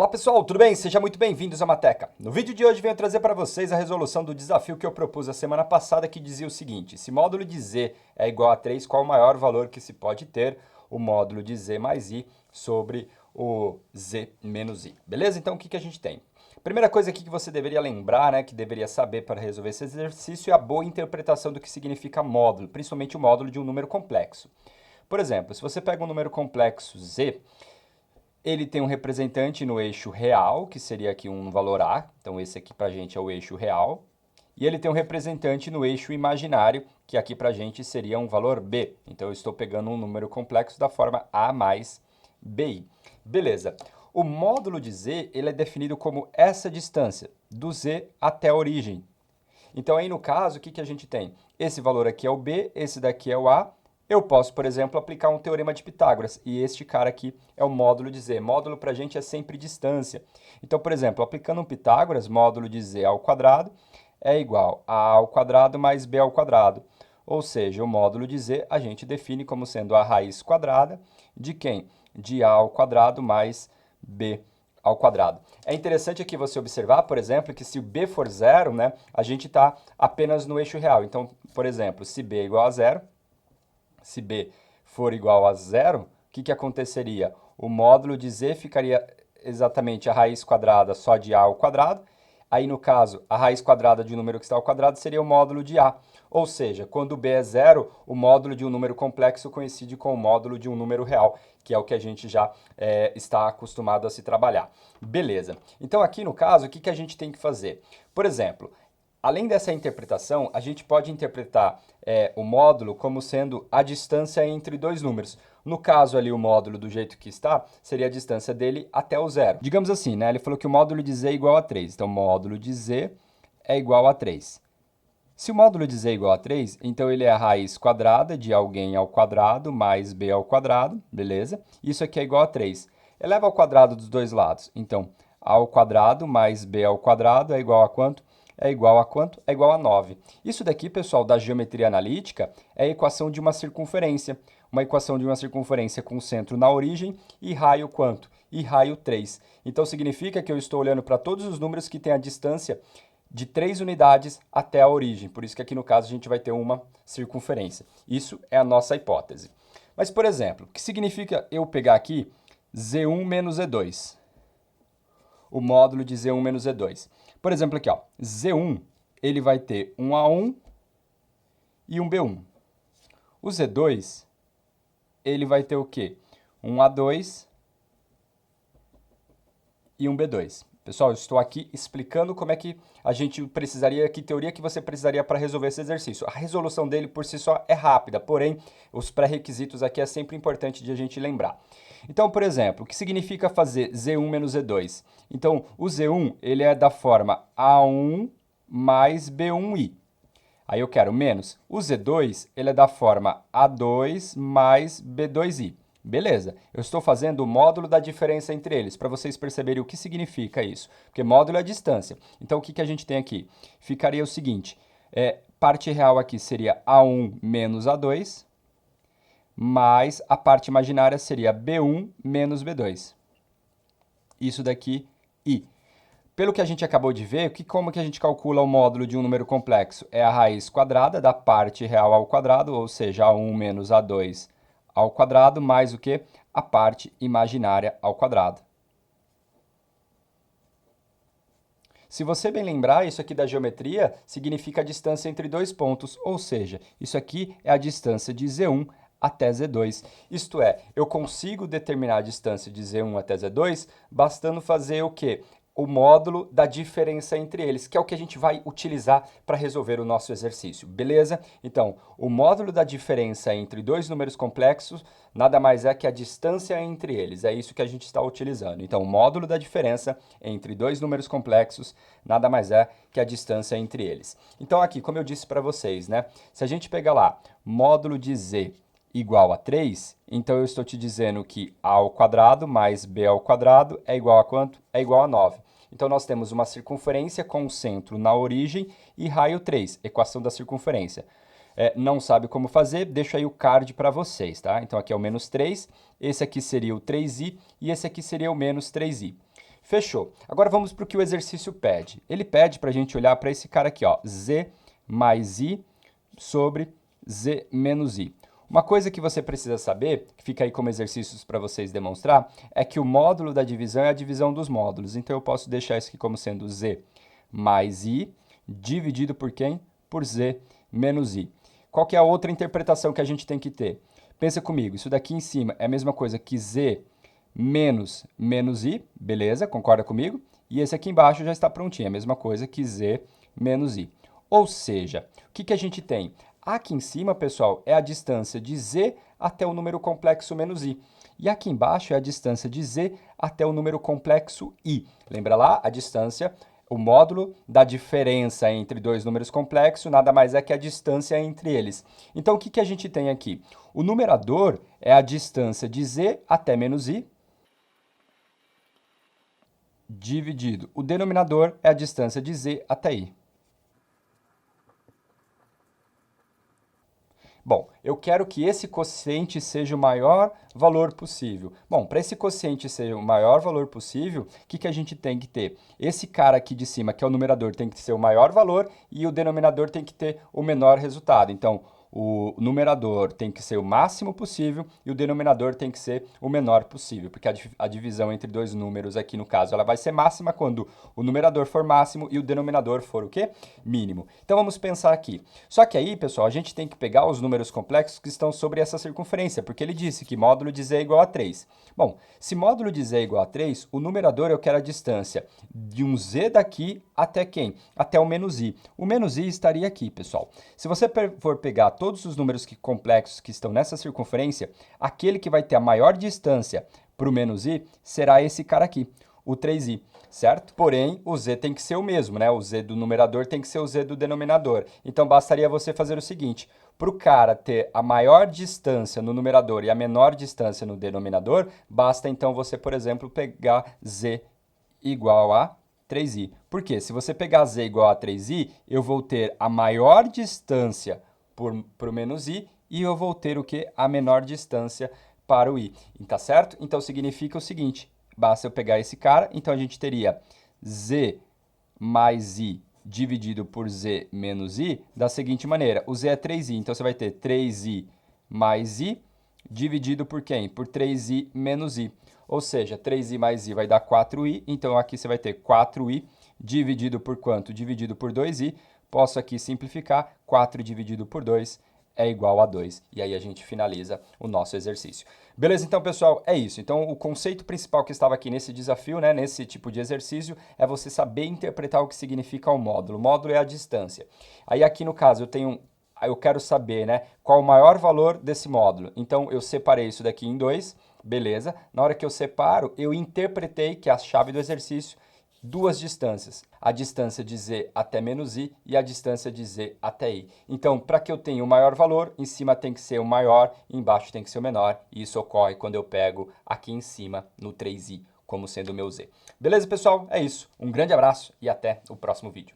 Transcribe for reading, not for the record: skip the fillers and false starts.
Olá pessoal, tudo bem? Sejam muito bem-vindos à Mateca. No vídeo de hoje venho trazer para vocês a resolução do desafio que eu propus a semana passada, que dizia o seguinte: se módulo de z é igual a 3, qual o maior valor que se pode ter o módulo de z mais i sobre o z menos i? Beleza? Então o que a gente tem? Primeira coisa aqui que você deveria lembrar, né, que deveria saber para resolver esse exercício é a boa interpretação do que significa módulo, principalmente o módulo de um número complexo. Por exemplo, se você pega um número complexo z, ele tem um representante no eixo real, que seria aqui um valor A, então esse aqui para a gente é o eixo real, e ele tem um representante no eixo imaginário, que aqui para a gente seria um valor B. Então eu estou pegando um número complexo da forma A mais BI. Beleza. O módulo de z ele é definido como essa distância, do z até a origem. Então aí no caso, o que a gente tem? Esse valor aqui é o B, esse daqui é o A. Eu posso, por exemplo, aplicar um teorema de Pitágoras, e este cara aqui é o módulo de z. Módulo para a gente é sempre distância. Então, por exemplo, aplicando um Pitágoras, módulo de z ao quadrado é igual a ao quadrado mais b ao quadrado. Ou seja, o módulo de z a gente define como sendo a raiz quadrada de quem? De a ao quadrado mais b ao quadrado. É interessante aqui você observar, por exemplo, que se o b for zero, né, a gente está apenas no eixo real. Então, por exemplo, se b é igual a zero, se b for igual a zero, o que aconteceria? O módulo de z ficaria exatamente a raiz quadrada só de a ao quadrado. Aí, no caso, a raiz quadrada de um número que está ao quadrado seria o módulo de a. Ou seja, quando b é zero, o módulo de um número complexo coincide com o módulo de um número real, que é o que a gente já está acostumado a se trabalhar. Beleza. Então, aqui no caso, o que a gente tem que fazer? Por exemplo, além dessa interpretação, a gente pode interpretar o módulo como sendo a distância entre dois números. No caso ali, o módulo do jeito que está, seria a distância dele até o zero. Digamos assim, né? Ele falou que o módulo de z é igual a 3. Então, módulo de z é igual a 3. Se o módulo de z é igual a 3, então ele é a raiz quadrada de alguém ao quadrado mais b ao quadrado, beleza? Isso aqui é igual a 3. Eleva ao quadrado dos dois lados. Então, a ao quadrado mais b ao quadrado é igual a quanto? É igual a quanto? É igual a 9. Isso daqui, pessoal, da geometria analítica, é a equação de uma circunferência. Uma equação de uma circunferência com centro na origem e raio quanto? E raio 3. Então, significa que eu estou olhando para todos os números que têm a distância de 3 unidades até a origem. Por isso que aqui no caso a gente vai ter uma circunferência. Isso é a nossa hipótese. Mas, por exemplo, o que significa eu pegar aqui z1 menos z2? O módulo de z1 menos z2. Por exemplo, aqui, ó, z1, ele vai ter um A1 e um B1. O z2, ele vai ter o quê? Um A2 e um B2. Pessoal, eu estou aqui explicando como é que a gente precisaria, que teoria que você precisaria para resolver esse exercício. A resolução dele por si só é rápida, porém, os pré-requisitos aqui é sempre importante de a gente lembrar. Então, por exemplo, o que significa fazer z1 menos z2? Então, o z1 ele é da forma a1 mais b1i. Aí eu quero menos. O z2 ele é da forma a2 mais b2i. Beleza, eu estou fazendo o módulo da diferença entre eles, para vocês perceberem o que significa isso. Porque módulo é a distância. Então, o que a gente tem aqui? Ficaria o seguinte, parte real aqui seria a1 menos a2, mais a parte imaginária seria b1 menos b2. Isso daqui, i. Pelo que a gente acabou de ver, como que a gente calcula o módulo de um número complexo? É a raiz quadrada da parte real ao quadrado, ou seja, a1 menos a2 ao quadrado, mais o que? A parte imaginária ao quadrado. Se você bem lembrar, isso aqui da geometria significa a distância entre dois pontos, ou seja, isso aqui é a distância de z1 até z2. Isto é, eu consigo determinar a distância de z1 até z2 bastando fazer o quê? O módulo da diferença entre eles, que é o que a gente vai utilizar para resolver o nosso exercício, beleza? Então, o módulo da diferença entre dois números complexos nada mais é que a distância entre eles, é isso que a gente está utilizando. Então, o módulo da diferença entre dois números complexos nada mais é que a distância entre eles. Então, aqui, como eu disse para vocês, né? Se a gente pegar lá, módulo de z igual a 3, então eu estou te dizendo que a ao quadrado mais b ao quadrado é igual a quanto? É igual a 9. Então, nós temos uma circunferência com centro na origem e raio 3, equação da circunferência. Não sabe como fazer? Deixo aí o card para vocês, tá? Então, aqui é o menos 3, esse aqui seria o 3i e esse aqui seria o menos 3i. Fechou. Agora vamos para o que o exercício pede. Ele pede para a gente olhar para esse cara aqui, ó, z mais i sobre z menos i. Uma coisa que você precisa saber, que fica aí como exercícios para vocês demonstrar, é que o módulo da divisão é a divisão dos módulos. Então eu posso deixar isso aqui como sendo z mais i dividido por quem? Por z menos i. Qual que é a outra interpretação que a gente tem que ter? Pensa comigo, isso daqui em cima é a mesma coisa que z menos i, beleza? Concorda comigo? E esse aqui embaixo já está prontinho, é a mesma coisa que z menos i. Ou seja, o que a gente tem? Aqui em cima, pessoal, é a distância de z até o número complexo menos i. E aqui embaixo é a distância de z até o número complexo i. Lembra lá? A distância, o módulo da diferença entre dois números complexos, nada mais é que a distância entre eles. Então, o que a gente tem aqui? O numerador é a distância de z até menos i, dividido. O denominador é a distância de z até i. Bom, eu quero que esse quociente seja o maior valor possível. Bom, para esse quociente ser o maior valor possível, o que a gente tem que ter? Esse cara aqui de cima, que é o numerador, tem que ser o maior valor e o denominador tem que ter o menor resultado. Então, o numerador tem que ser o máximo possível e o denominador tem que ser o menor possível, porque a divisão entre dois números aqui, no caso, ela vai ser máxima quando o numerador for máximo e o denominador for o quê? Mínimo. Então, vamos pensar aqui. Só que aí, pessoal, a gente tem que pegar os números complexos que estão sobre essa circunferência, porque ele disse que módulo de z é igual a 3. Bom, se módulo de z é igual a 3, o numerador eu quero a distância de um z daqui até quem? Até o menos i. O menos i estaria aqui, pessoal. Se você for pegar todos os números complexos que estão nessa circunferência, aquele que vai ter a maior distância para o menos i será esse cara aqui, o 3i, certo? Porém, o z tem que ser o mesmo, né? O z do numerador tem que ser o z do denominador. Então, bastaria você fazer o seguinte: para o cara ter a maior distância no numerador e a menor distância no denominador, basta então você, por exemplo, pegar z igual a 3i. Por quê? Se você pegar z igual a 3i, eu vou ter a maior distância para o menos i e eu vou ter o que? A menor distância para o i. Tá certo? Então, significa o seguinte, basta eu pegar esse cara, então a gente teria z mais i dividido por z menos i da seguinte maneira. O z é 3i, então você vai ter 3i mais i dividido por quem? Por 3i menos i. Ou seja, 3i mais i vai dar 4i, então aqui você vai ter 4i dividido por quanto? Dividido por 2i. Posso aqui simplificar, 4 dividido por 2 é igual a 2. E aí a gente finaliza o nosso exercício. Beleza? Então, pessoal, é isso. Então, o conceito principal que estava aqui nesse desafio, né, nesse tipo de exercício, é você saber interpretar o que significa o módulo. O módulo é a distância. Aí aqui no caso eu quero saber, né, qual o maior valor desse módulo. Então, eu separei isso daqui em 2, beleza? Na hora que eu separo, eu interpretei que a chave do exercício, duas distâncias, a distância de z até menos i e a distância de z até i. Então, para que eu tenha o maior valor, em cima tem que ser o maior, embaixo tem que ser o menor, e isso ocorre quando eu pego aqui em cima no 3i como sendo o meu z. Beleza, pessoal? É isso. Um grande abraço e até o próximo vídeo.